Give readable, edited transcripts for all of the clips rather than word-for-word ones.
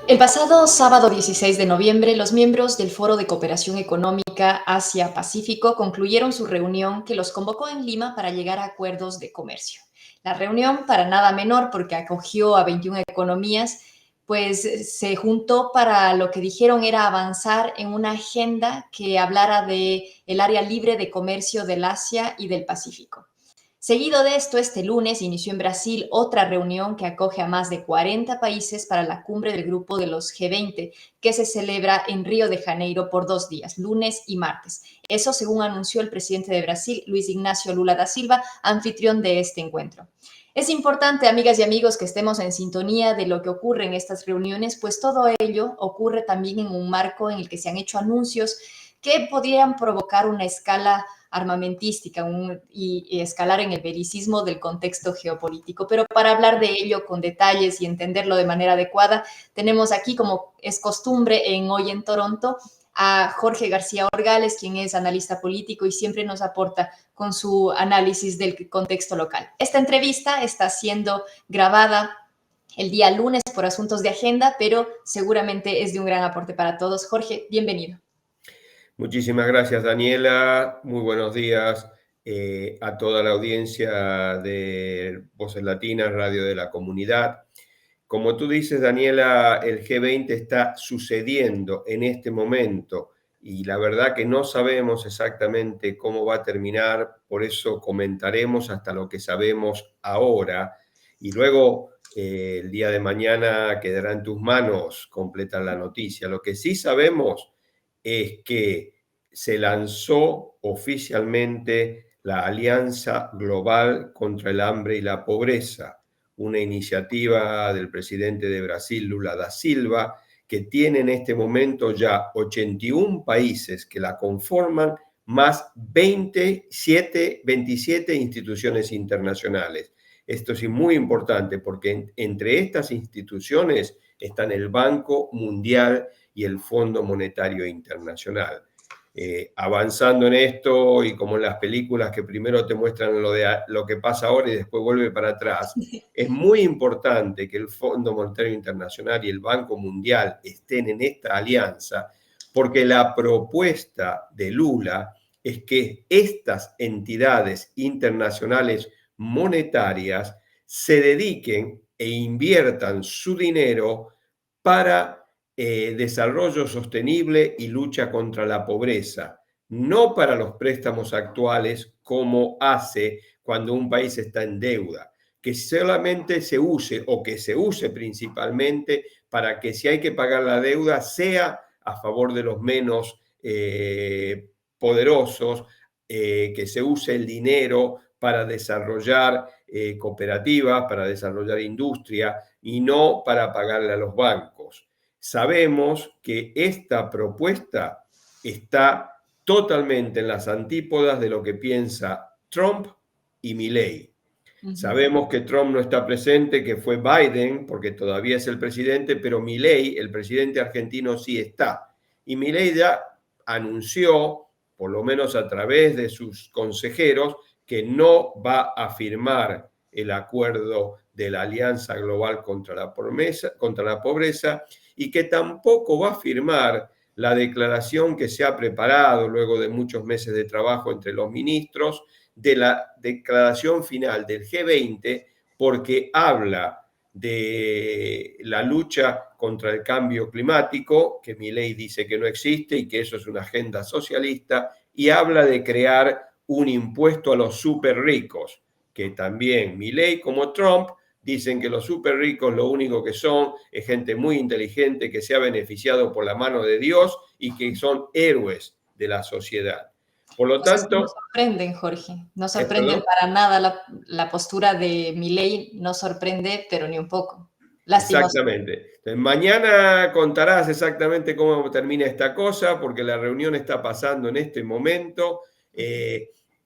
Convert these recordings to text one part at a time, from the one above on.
El pasado sábado 16 de noviembre, los miembros del Foro de Cooperación Económica Asia-Pacífico concluyeron su reunión que los convocó en Lima para llegar a acuerdos de comercio. La reunión, para nada menor porque acogió a 21 economías, pues se juntó para lo que dijeron era avanzar en una agenda que hablara de el área libre de comercio del Asia y del Pacífico. Seguido de esto, este lunes inició en Brasil otra reunión que acoge a más de 40 países para la cumbre del grupo de los G20, que se celebra en Río de Janeiro por 2 días, lunes y martes. Eso según anunció el presidente de Brasil, Luis Ignacio Lula da Silva, anfitrión de este encuentro. Es importante, amigas y amigos, que estemos en sintonía de lo que ocurre en estas reuniones, pues todo ello ocurre también en un marco en el que se han hecho anuncios que podrían provocar una escala armamentística y escalar en el belicismo del contexto geopolítico. Pero para hablar de ello con detalles y entenderlo de manera adecuada, tenemos aquí, como es costumbre en Hoy en Toronto, a Jorge García Orgales, quien es analista político y siempre nos aporta con su análisis del contexto local. Esta entrevista está siendo grabada el día lunes por asuntos de agenda, pero seguramente es de un gran aporte para todos. Jorge, bienvenido. Muchísimas gracias, Daniela. Muy buenos días a toda la audiencia de Voces Latinas, Radio de la Comunidad. Como tú dices, Daniela, el G20 está sucediendo en este momento y la verdad que no sabemos exactamente cómo va a terminar, por eso comentaremos hasta lo que sabemos ahora y luego el día de mañana quedará en tus manos completar la noticia. Lo que sí sabemos es que se lanzó oficialmente la Alianza Global contra el Hambre y la Pobreza, una iniciativa del presidente de Brasil, Lula da Silva, que tiene en este momento ya 81 países que la conforman, más 27 instituciones internacionales. Esto es muy importante porque entre estas instituciones están el Banco Mundial y el Fondo Monetario Internacional. Avanzando en esto y como en las películas que primero te muestran lo que pasa ahora y después vuelve para atrás, es muy importante que el Fondo Monetario Internacional y el Banco Mundial estén en esta alianza porque la propuesta de Lula es que estas entidades internacionales monetarias se dediquen e inviertan su dinero para desarrollo sostenible y lucha contra la pobreza, no para los préstamos actuales como hace cuando un país está en deuda, que solamente se use o que se use principalmente para que si hay que pagar la deuda sea a favor de los menos poderosos, que se use el dinero para desarrollar cooperativas, para desarrollar industria y no para pagarle a los bancos. Sabemos que esta propuesta está totalmente en las antípodas de lo que piensa Trump y Milei. Sabemos que Trump no está presente, que fue Biden, porque todavía es el presidente, pero Milei, el presidente argentino, sí está. Y Milei ya anunció, por lo menos a través de sus consejeros, que no va a firmar el acuerdo de la Alianza Global contra la Pobreza y que tampoco va a firmar la declaración que se ha preparado luego de muchos meses de trabajo entre los ministros de la declaración final del G20 porque habla de la lucha contra el cambio climático, que Milei dice que no existe y que eso es una agenda socialista, y habla de crear un impuesto a los súper ricos, que también Milei como Trump dicen que los súper ricos lo único que son es gente muy inteligente que se ha beneficiado por la mano de Dios y que son héroes de la sociedad. Por lo Cosas que tanto, nos sorprenden, Jorge. No sorprende perdón. para nada la postura de Milei, no sorprende, pero ni un poco. Lastimoso. Exactamente. Entonces, mañana contarás exactamente cómo termina esta cosa, porque la reunión está pasando en este momento.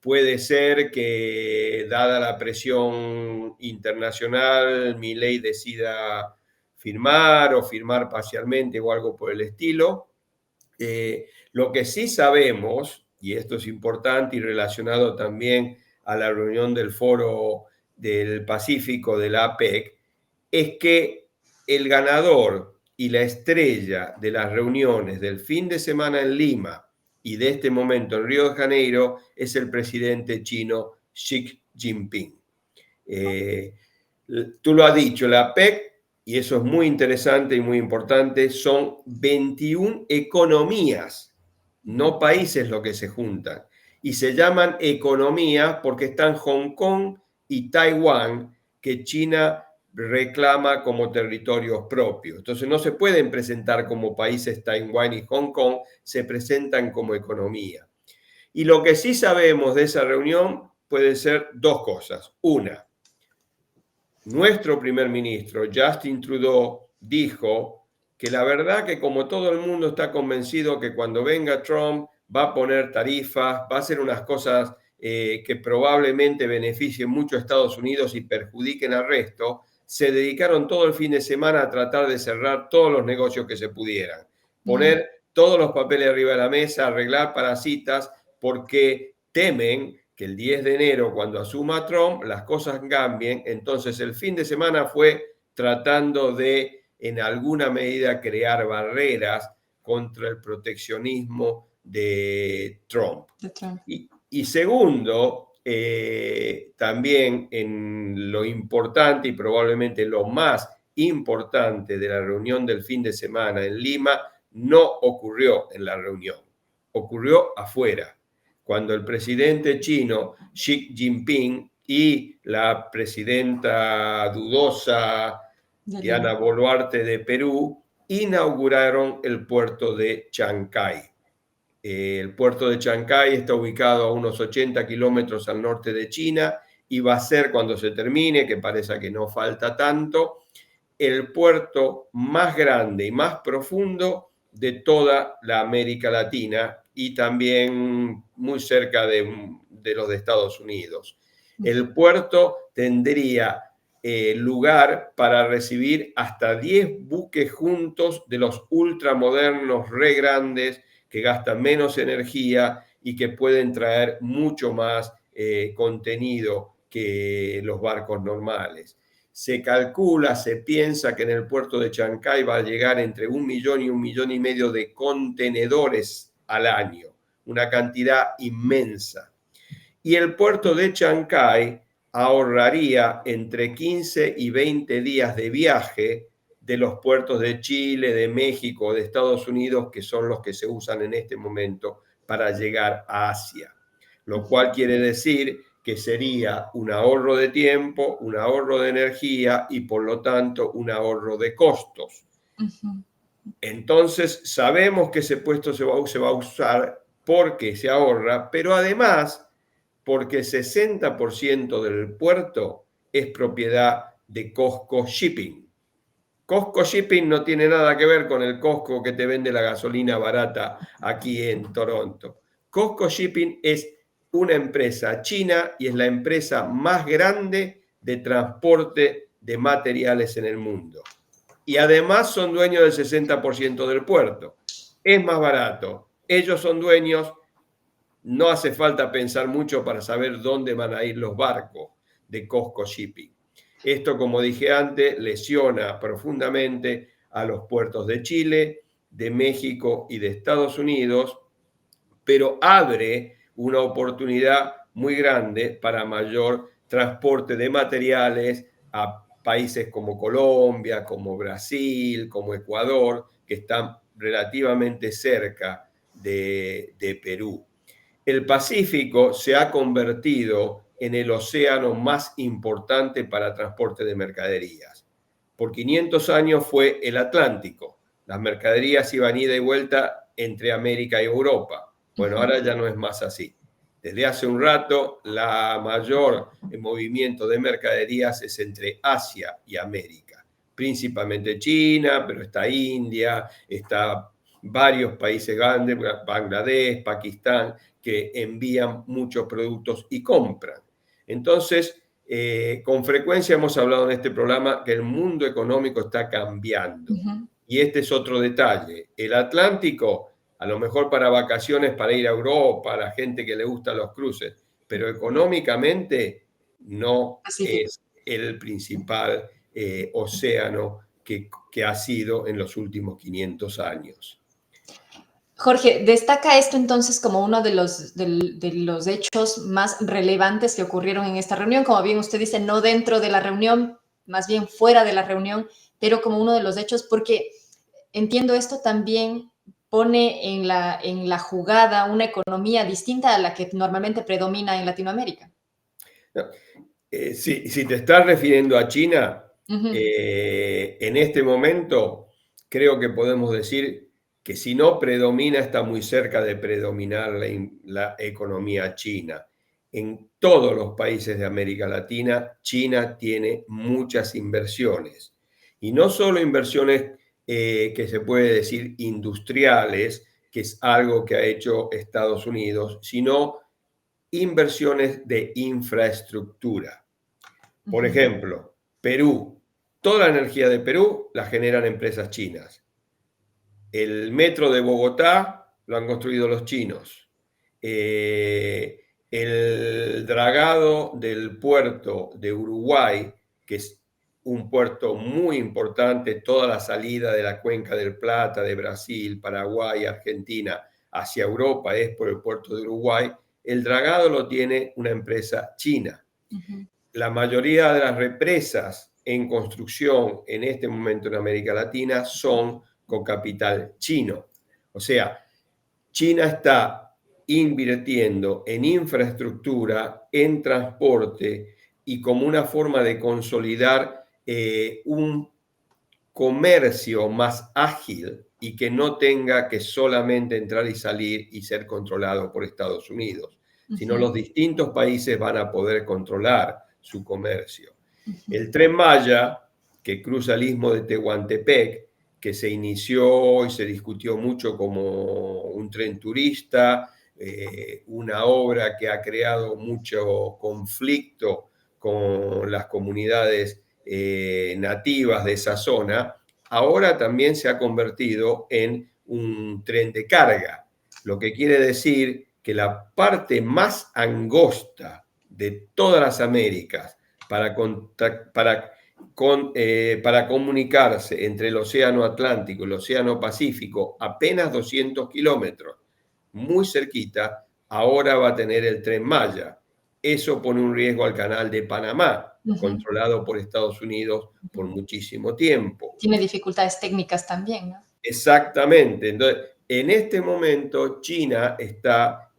Puede ser que, dada la presión internacional, Milei decida firmar o firmar parcialmente o algo por el estilo. Lo que sí sabemos, y esto es importante y relacionado también a la reunión del Foro del Pacífico de la APEC, es que el ganador y la estrella de las reuniones del fin de semana en Lima y de este momento en Río de Janeiro es el presidente chino Xi Jinping. Tú lo has dicho, la PEC, y eso es muy interesante y muy importante, son 21 economías, no países lo que se juntan. Y se llaman economías porque están Hong Kong y Taiwán, que China reclama como territorios propios. Entonces no se pueden presentar como países Taiwán y Hong Kong, se presentan como economía. Y lo que sí sabemos de esa reunión pueden ser dos cosas. Una, nuestro primer ministro, Justin Trudeau, dijo que la verdad que como todo el mundo está convencido que cuando venga Trump va a poner tarifas, va a hacer unas cosas que probablemente beneficien mucho a Estados Unidos y perjudiquen al resto, se dedicaron todo el fin de semana a tratar de cerrar todos los negocios que se pudieran, poner todos los papeles arriba de la mesa, arreglar parasitas, porque temen que el 10 de enero, cuando asuma Trump, las cosas cambien. Entonces el fin de semana fue tratando de, en alguna medida, crear barreras contra el proteccionismo de Trump. Y segundo, también en lo importante y probablemente lo más importante de la reunión del fin de semana en Lima, no ocurrió en la reunión, ocurrió afuera cuando el presidente chino Xi Jinping y la presidenta dudosa Diana Boluarte de Perú inauguraron el puerto de Chancay. El puerto de Chancay está ubicado a unos 80 kilómetros al norte de China y va a ser, cuando se termine, que parece que no falta tanto, el puerto más grande y más profundo de toda la América Latina y también muy cerca de los de Estados Unidos. El puerto tendría lugar para recibir hasta 10 buques juntos de los ultramodernos, re grandes, que gastan menos energía y que pueden traer mucho más contenido que los barcos normales. Se calcula, se piensa que en el puerto de Chancay va a llegar entre 1 millón y 1,5 millones de contenedores al año, una cantidad inmensa. Y el puerto de Chancay ahorraría entre 15 y 20 días de viaje de los puertos de Chile, de México, de Estados Unidos, que son los que se usan en este momento para llegar a Asia. Lo cual quiere decir que sería un ahorro de tiempo, un ahorro de energía y por lo tanto un ahorro de costos. Entonces sabemos que ese puesto se va a usar porque se ahorra, pero además porque el 60% del puerto es propiedad de COSCO Shipping. COSCO Shipping no tiene nada que ver con el Costco que te vende la gasolina barata aquí en Toronto. COSCO Shipping es una empresa china y es la empresa más grande de transporte de materiales en el mundo. Y además son dueños del 60% del puerto. Es más barato. Ellos son dueños. No hace falta pensar mucho para saber dónde van a ir los barcos de COSCO Shipping. Esto, como dije antes, lesiona profundamente a los puertos de Chile, de México y de Estados Unidos, pero abre una oportunidad muy grande para mayor transporte de materiales a países como Colombia, como Brasil, como Ecuador, que están relativamente cerca de Perú. El Pacífico se ha convertido en el océano más importante para transporte de mercaderías. Por 500 años fue el Atlántico. Las mercaderías iban ida y vuelta entre América y Europa. Bueno, ahora ya no es más así. Desde hace un rato, la mayor movimiento de mercaderías es entre Asia y América. Principalmente China, pero está India, está varios países grandes, Bangladesh, Pakistán, que envían muchos productos y compran. Entonces, con frecuencia hemos hablado en este programa que el mundo económico está cambiando. Y este es otro detalle. El Atlántico, a lo mejor para vacaciones, para ir a Europa, a la gente que le gustan los cruces, pero económicamente no es el principal océano que ha sido en los últimos 500 años. Jorge, destaca esto entonces como uno de los hechos más relevantes que ocurrieron en esta reunión, como bien usted dice, no dentro de la reunión, más bien fuera de la reunión, pero como uno de los hechos, porque entiendo esto también pone en la jugada una economía distinta a la que normalmente predomina en Latinoamérica. No, si te estás refiriendo a China, Ujú. en este momento creo que podemos decir que si no predomina, está muy cerca de predominar la economía china. En todos los países de América Latina, China tiene muchas inversiones. Y no solo inversiones que se puede decir industriales, que es algo que ha hecho Estados Unidos, sino inversiones de infraestructura. Por Ujú. ejemplo, Perú, toda la energía de Perú la generan empresas chinas. El metro de Bogotá lo han construido los chinos. El dragado del puerto de Uruguay, que es un puerto muy importante, toda la salida de la cuenca del Plata, de Brasil, Paraguay, Argentina, hacia Europa es por el puerto de Uruguay. El dragado lo tiene una empresa china. Ujú. La mayoría de las represas en construcción en este momento en América Latina son con capital chino. O sea, China está invirtiendo en infraestructura, en transporte y como una forma de consolidar un comercio más ágil y que no tenga que solamente entrar y salir y ser controlado por Estados Unidos, sino Ujú. los distintos países van a poder controlar su comercio. Ujú. El Tren Maya, que cruza el istmo de Tehuantepec, que se inició y se discutió mucho como un tren turista, una obra que ha creado mucho conflicto con las comunidades nativas de esa zona, ahora también se ha convertido en un tren de carga, lo que quiere decir que la parte más angosta de todas las Américas para comunicarse entre el Océano Atlántico y el Océano Pacífico, apenas 200 kilómetros, muy cerquita, ahora va a tener el Tren Maya. Eso pone un riesgo al canal de Panamá, Ujú. controlado por Estados Unidos por muchísimo tiempo. Tiene dificultades técnicas también, ¿no? Exactamente. Entonces, en este momento China está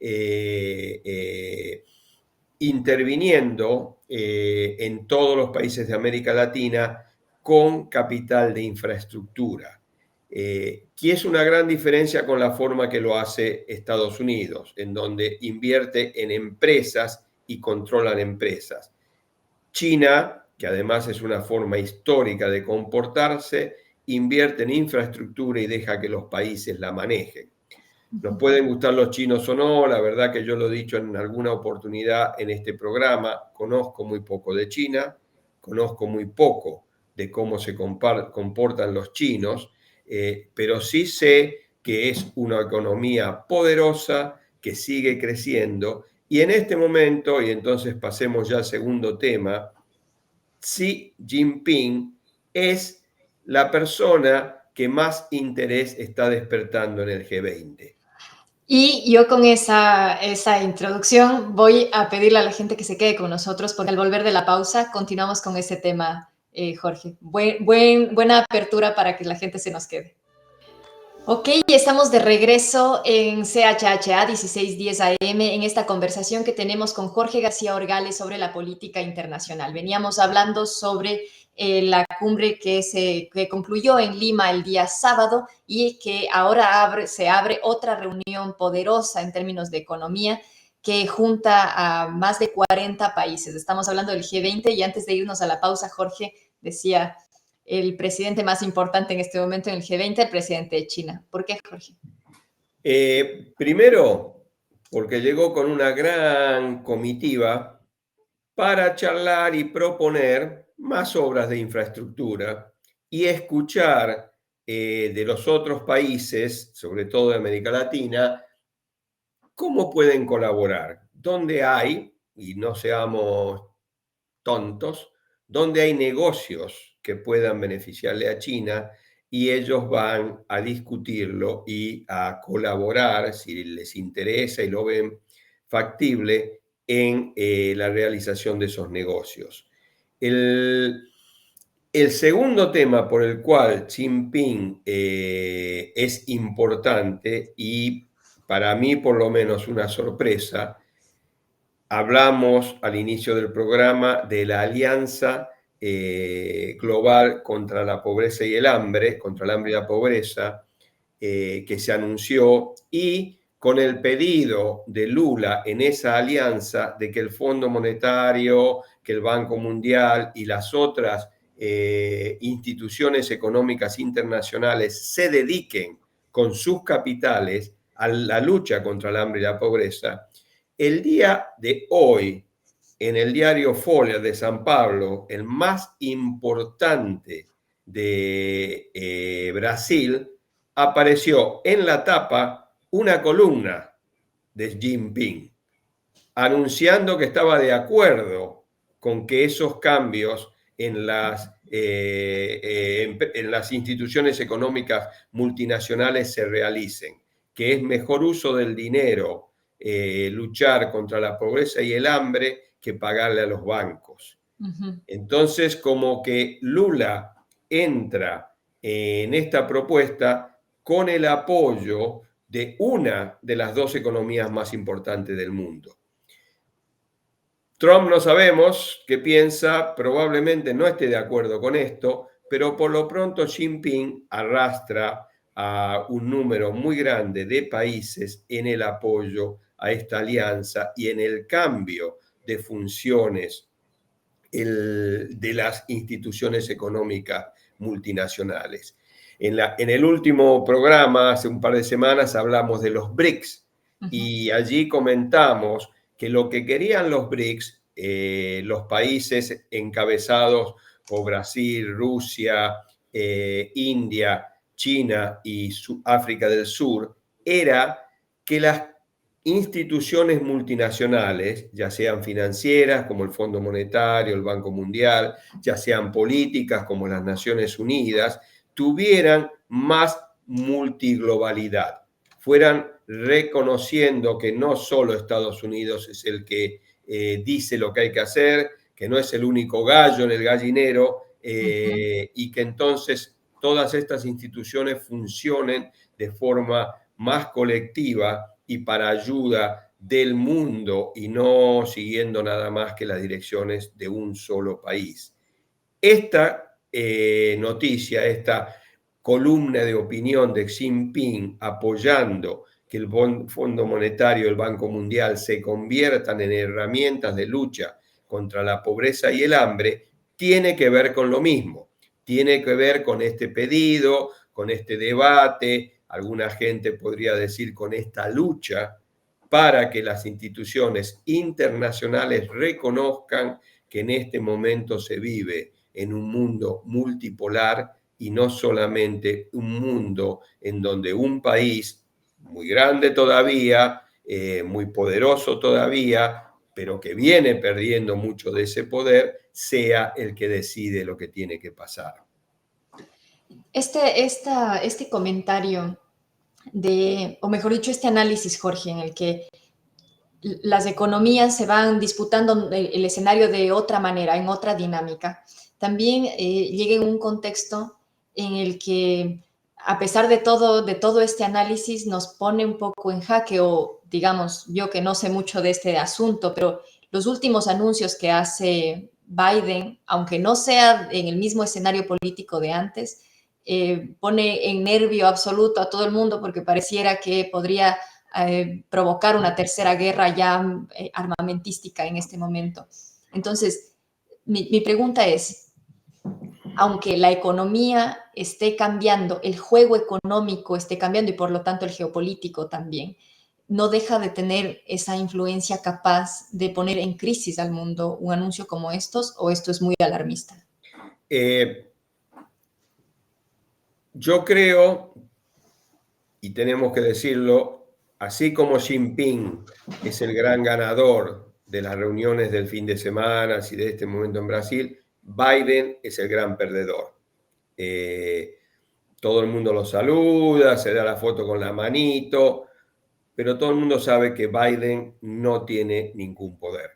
interviniendo en todos los países de América Latina con capital de infraestructura, que es una gran diferencia con la forma que lo hace Estados Unidos, en donde invierte en empresas y controlan empresas. China, que además es una forma histórica de comportarse, invierte en infraestructura y deja que los países la manejen. Nos Ujú. pueden gustar los chinos o no, la verdad que yo lo he dicho en alguna oportunidad en este programa, conozco muy poco de China, conozco muy poco de cómo se comportan los chinos, pero sí sé que es una economía poderosa que sigue creciendo y en este momento, y entonces pasemos ya al segundo tema, Xi Jinping es la persona que más interés está despertando en el G20. Y yo con esa introducción voy a pedirle a la gente que se quede con nosotros porque al volver de la pausa continuamos con ese tema, Jorge. Buena apertura para que la gente se nos quede. Ok, estamos de regreso en CHHA 1610 AM en esta conversación que tenemos con Jorge García Orgales sobre la política internacional. Veníamos hablando sobre la cumbre que concluyó en Lima el día sábado y que ahora se abre otra reunión poderosa en términos de economía que junta a más de 40 países. Estamos hablando del G20 y antes de irnos a la pausa, Jorge decía el presidente más importante en este momento en el G20, el presidente de China. ¿Por qué, Jorge? Primero, porque llegó con una gran comitiva para charlar y proponer más obras de infraestructura y escuchar de los otros países, sobre todo de América Latina, cómo pueden colaborar, dónde hay, y no seamos tontos, dónde hay negocios que puedan beneficiarle a China y ellos van a discutirlo y a colaborar, si les interesa y lo ven factible, en la realización de esos negocios. El segundo tema por el cual Xi Jinping es importante y para mí por lo menos una sorpresa, hablamos al inicio del programa de la Alianza Global contra la Pobreza y el Hambre, contra el hambre y la pobreza, que se anunció, y con el pedido de Lula en esa alianza de que el Fondo Monetario, que el Banco Mundial y las otras instituciones económicas internacionales se dediquen con sus capitales a la lucha contra el hambre y la pobreza. El día de hoy, en el diario Folha de San Pablo, el más importante de Brasil, apareció en la tapa una columna de Xi Jinping anunciando que estaba de acuerdo con que esos cambios en las instituciones económicas multinacionales se realicen, que es mejor uso del dinero luchar contra la pobreza y el hambre que pagarle a los bancos. Entonces, como que Lula entra en esta propuesta con el apoyo de una de las dos economías más importantes del mundo. Trump no sabemos qué piensa, probablemente no esté de acuerdo con esto, pero por lo pronto Xi Jinping arrastra a un número muy grande de países en el apoyo a esta alianza y en el cambio de funciones de las instituciones económicas multinacionales. En el último programa, hace un par de semanas, hablamos de los BRICS y allí comentamos que lo que querían los BRICS, los países encabezados por Brasil, Rusia, India, China y África del Sur, era que las instituciones multinacionales, ya sean financieras como el Fondo Monetario, el Banco Mundial, ya sean políticas como las Naciones Unidas, tuvieran más multiglobalidad, fueran reconociendo que no solo Estados Unidos es el que dice lo que hay que hacer, que no es el único gallo en el gallinero, y que entonces todas estas instituciones funcionen de forma más colectiva y para ayuda del mundo y no siguiendo nada más que las direcciones de un solo país. Esta noticia, esta columna de opinión de Xi Jinping apoyando que el Fondo Monetario y el Banco Mundial se conviertan en herramientas de lucha contra la pobreza y el hambre, tiene que ver con lo mismo. Tiene que ver con este pedido, con este debate, alguna gente podría decir con esta lucha para que las instituciones internacionales reconozcan que en este momento se vive en un mundo multipolar y no solamente un mundo en donde un país muy grande todavía, muy poderoso todavía, pero que viene perdiendo mucho de ese poder, sea el que decide lo que tiene que pasar. Este comentario o mejor dicho, este análisis, Jorge, en el que las economías se van disputando el escenario de otra manera, en otra dinámica, también llega en un contexto en el que, a pesar de todo este análisis, nos pone un poco en jaque, o digamos, yo que no sé mucho de este asunto, pero los últimos anuncios que hace Biden, aunque no sea en el mismo escenario político de antes, pone en nervio absoluto a todo el mundo porque pareciera que podría provocar una tercera guerra ya armamentística en este momento. Entonces, mi pregunta es, aunque la economía esté cambiando, el juego económico esté cambiando y por lo tanto el geopolítico también, no deja de tener esa influencia capaz de poner en crisis al mundo un anuncio como estos, ¿o esto es muy alarmista? Yo creo, y tenemos que decirlo, así como Xi Jinping es el gran ganador de las reuniones del fin de semana y de este momento en Brasil, Biden es el gran perdedor. Todo el mundo lo saluda, se da la foto con la manito, pero todo el mundo sabe que Biden no tiene ningún poder,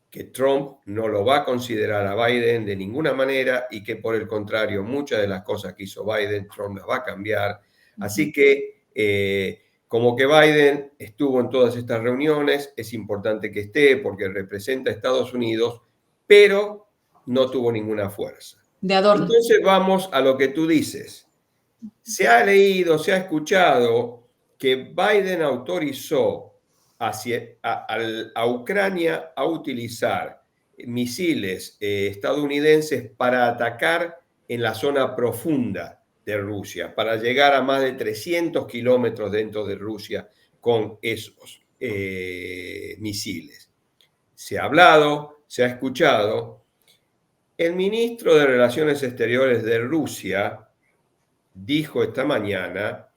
que Trump no lo va a considerar a Biden de ninguna manera y que por el contrario muchas de las cosas que hizo Biden, Trump las va a cambiar. Así que como que Biden estuvo en todas estas reuniones, es importante que esté porque representa a Estados Unidos, pero no tuvo ninguna fuerza. De adorno. Entonces vamos a lo que tú dices. Se ha leído, se ha escuchado que Biden autorizó a Ucrania a utilizar misiles estadounidenses para atacar en la zona profunda de Rusia, para llegar a más de 300 kilómetros dentro de Rusia con esos misiles. Se ha hablado, se ha escuchado. El ministro de Relaciones Exteriores de Rusia dijo esta mañana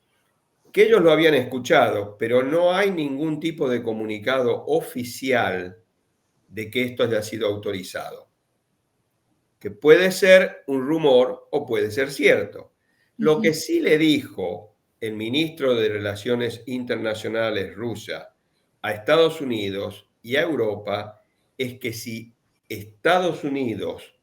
que ellos lo habían escuchado, pero no hay ningún tipo de comunicado oficial de que esto haya sido autorizado. Que puede ser un rumor o puede ser cierto. Lo que sí le dijo el ministro de Relaciones Internacionales rusa a Estados Unidos y a Europa es que si Estados Unidos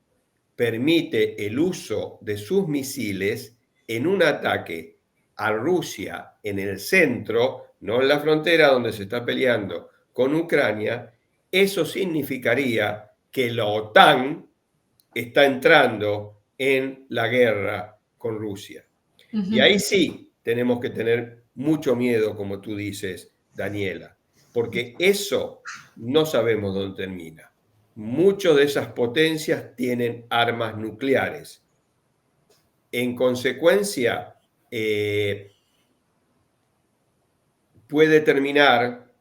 permite el uso de sus misiles en un ataque a Rusia en el centro, no en la frontera donde se está peleando con Ucrania, eso significaría que la OTAN está entrando en la guerra con Rusia. Y ahí sí tenemos que tener mucho miedo, como tú dices, Daniela, porque eso no sabemos dónde termina. Muchas de esas potencias tienen armas nucleares. En consecuencia, puede terminar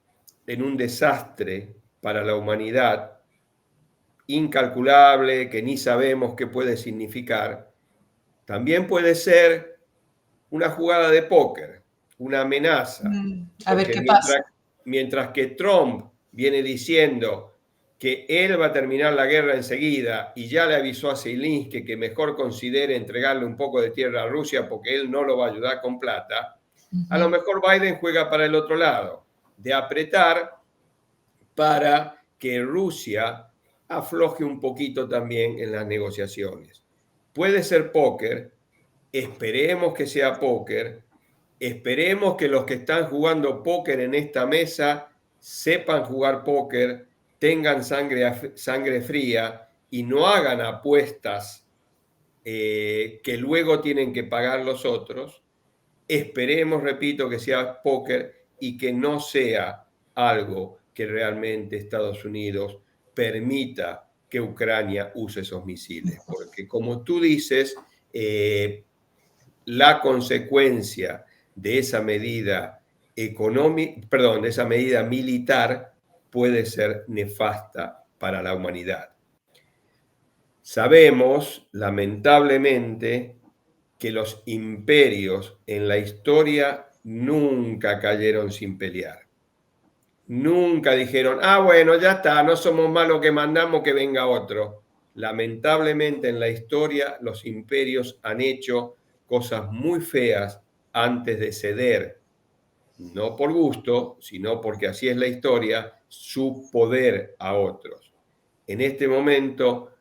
en un desastre para la humanidad incalculable, que ni sabemos qué puede significar. También puede ser una jugada de póker, una amenaza. A ver Porque qué pasa. mientras que Trump viene diciendo que él va a terminar la guerra enseguida y ya le avisó a Zelensky que mejor considere entregarle un poco de tierra a Rusia porque él no lo va a ayudar con plata, a lo mejor Biden juega para el otro lado, de apretar para que Rusia afloje un poquito también en las negociaciones. Puede ser póker, esperemos que sea póker, esperemos que los que están jugando póker en esta mesa sepan jugar póker, tengan sangre fría y no hagan apuestas que luego tienen que pagar los otros. Esperemos, repito, que sea póker y que no sea algo que realmente Estados Unidos permita que Ucrania use esos misiles. Porque como tú dices, la consecuencia de esa medida económica, perdón, de esa medida militar puede ser nefasta para la humanidad. Sabemos, lamentablemente, que los imperios en la historia nunca cayeron sin pelear. Nunca dijeron, bueno, ya está, no somos malos que mandamos que venga otro. Lamentablemente en la historia los imperios han hecho cosas muy feas antes de ceder, no por gusto, sino porque así es la historia, su poder a otros. En este momento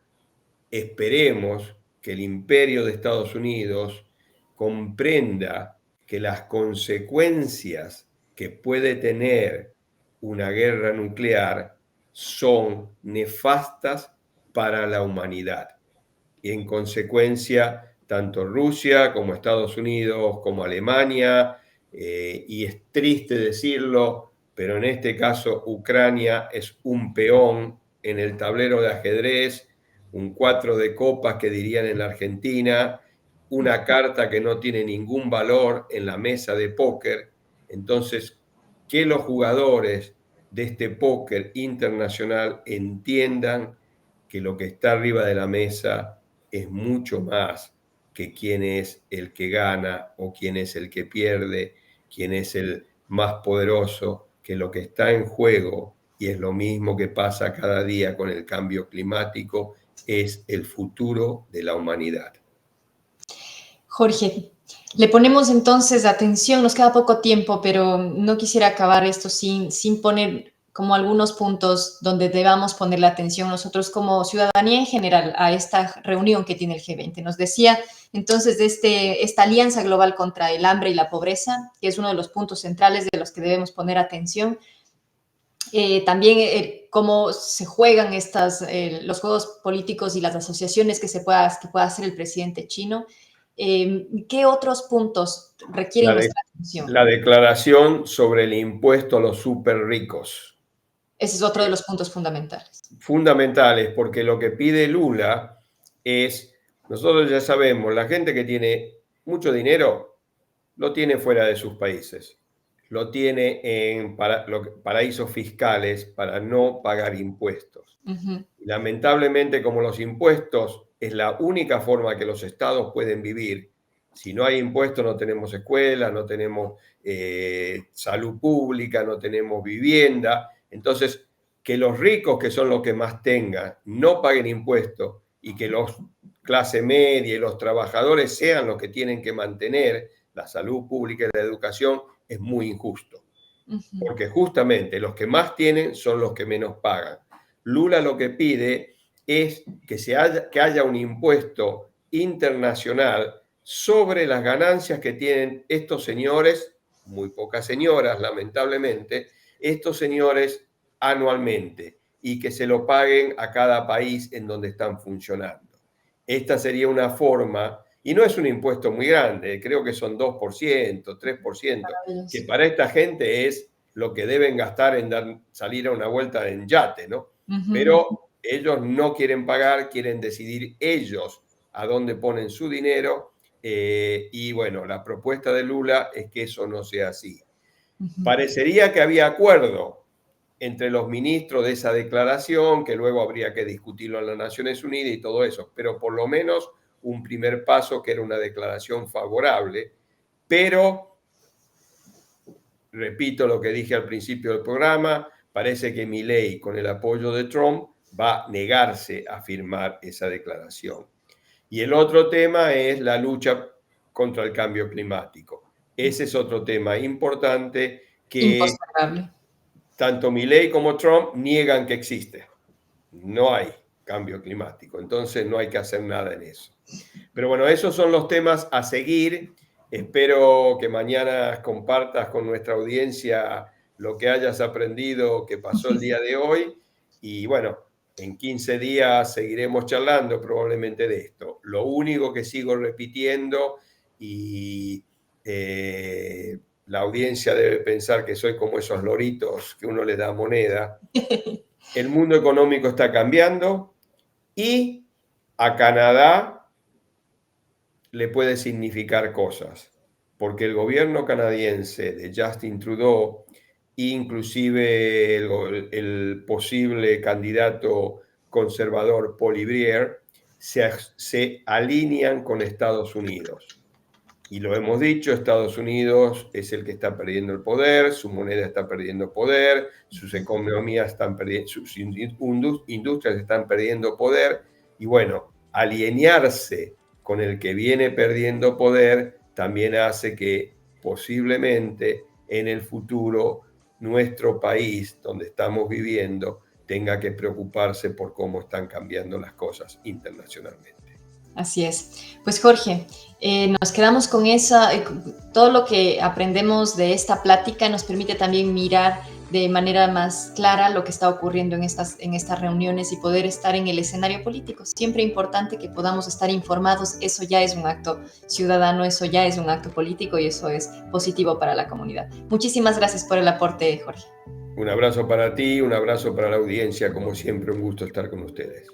esperemos que el imperio de Estados Unidos comprenda que las consecuencias que puede tener una guerra nuclear son nefastas para la humanidad. Y en consecuencia, tanto Rusia como Estados Unidos, como Alemania, y es triste decirlo, pero en este caso Ucrania es un peón en el tablero de ajedrez, un 4 de copas que dirían en la Argentina, una carta que no tiene ningún valor en la mesa de póker. Entonces, que los jugadores de este póker internacional entiendan que lo que está arriba de la mesa es mucho más que quién es el que gana o quién es el que pierde, quién es el más poderoso, que lo que está en juego, y es lo mismo que pasa cada día con el cambio climático, es el futuro de la humanidad. Jorge, le ponemos entonces atención, nos queda poco tiempo, pero no quisiera acabar esto sin poner como algunos puntos donde debamos ponerle atención nosotros como ciudadanía en general a esta reunión que tiene el G20. Nos decía entonces de esta alianza global contra el hambre y la pobreza, que es uno de los puntos centrales de los que debemos poner atención. También cómo se juegan los juegos políticos y las asociaciones que pueda hacer el presidente chino. ¿Qué otros puntos requieren nuestra atención? La declaración sobre el impuesto a los súper ricos. Ese es otro de los puntos fundamentales. Fundamentales, porque lo que pide Lula es, nosotros ya sabemos, la gente que tiene mucho dinero lo tiene fuera de sus países, lo tiene en paraísos fiscales para no pagar impuestos. Uh-huh. Lamentablemente, como los impuestos es la única forma que los estados pueden vivir, si no hay impuestos no tenemos escuelas, no tenemos salud pública, no tenemos vivienda. Entonces, que los ricos, que son los que más tengan, no paguen impuestos y que los clase media y los trabajadores sean los que tienen que mantener la salud pública y la educación, es muy injusto. Uh-huh. Porque justamente los que más tienen son los que menos pagan. Lula lo que pide es que haya un impuesto internacional sobre las ganancias que tienen estos señores, muy pocas señoras, lamentablemente, estos señores anualmente, y que se lo paguen a cada país en donde están funcionando. Esta sería una forma, y no es un impuesto muy grande, creo que son 2%, 3%, que para esta gente es lo que deben gastar en salir a una vuelta en yate, ¿no? Uh-huh. Pero ellos no quieren pagar, quieren decidir ellos a dónde ponen su dinero, y bueno, la propuesta de Lula es que eso no sea así. Uh-huh. Parecería que había acuerdo entre los ministros de esa declaración, que luego habría que discutirlo en las Naciones Unidas y todo eso, pero por lo menos un primer paso que era una declaración favorable, pero repito lo que dije al principio del programa, parece que Milei, con el apoyo de Trump, va a negarse a firmar esa declaración. Y el otro tema es la lucha contra el cambio climático. Ese es otro tema importante que tanto Milei como Trump niegan que existe. No hay cambio climático, entonces no hay que hacer nada en eso. Pero bueno, esos son los temas a seguir. Espero que mañana compartas con nuestra audiencia lo que hayas aprendido, que pasó el día de hoy. Y bueno, en 15 días seguiremos charlando probablemente de esto. Lo único que sigo repitiendo, y la audiencia debe pensar que soy como esos loritos que uno les da moneda. El mundo económico está cambiando y a Canadá le puede significar cosas, porque el gobierno canadiense de Justin Trudeau, inclusive el posible candidato conservador Poilievre, se alinean con Estados Unidos. Y lo hemos dicho, Estados Unidos es el que está perdiendo el poder, su moneda está perdiendo poder, sus economías están perdiendo, sus industrias están perdiendo poder. Y bueno, alinearse con el que viene perdiendo poder también hace que posiblemente en el futuro nuestro país, donde estamos viviendo, tenga que preocuparse por cómo están cambiando las cosas internacionalmente. Así es. Pues Jorge, nos quedamos con todo lo que aprendemos de esta plática nos permite también mirar de manera más clara lo que está ocurriendo en estas reuniones y poder estar en el escenario político. Siempre importante que podamos estar informados, eso ya es un acto ciudadano, eso ya es un acto político y eso es positivo para la comunidad. Muchísimas gracias por el aporte, Jorge. Un abrazo para ti, un abrazo para la audiencia, como siempre, un gusto estar con ustedes.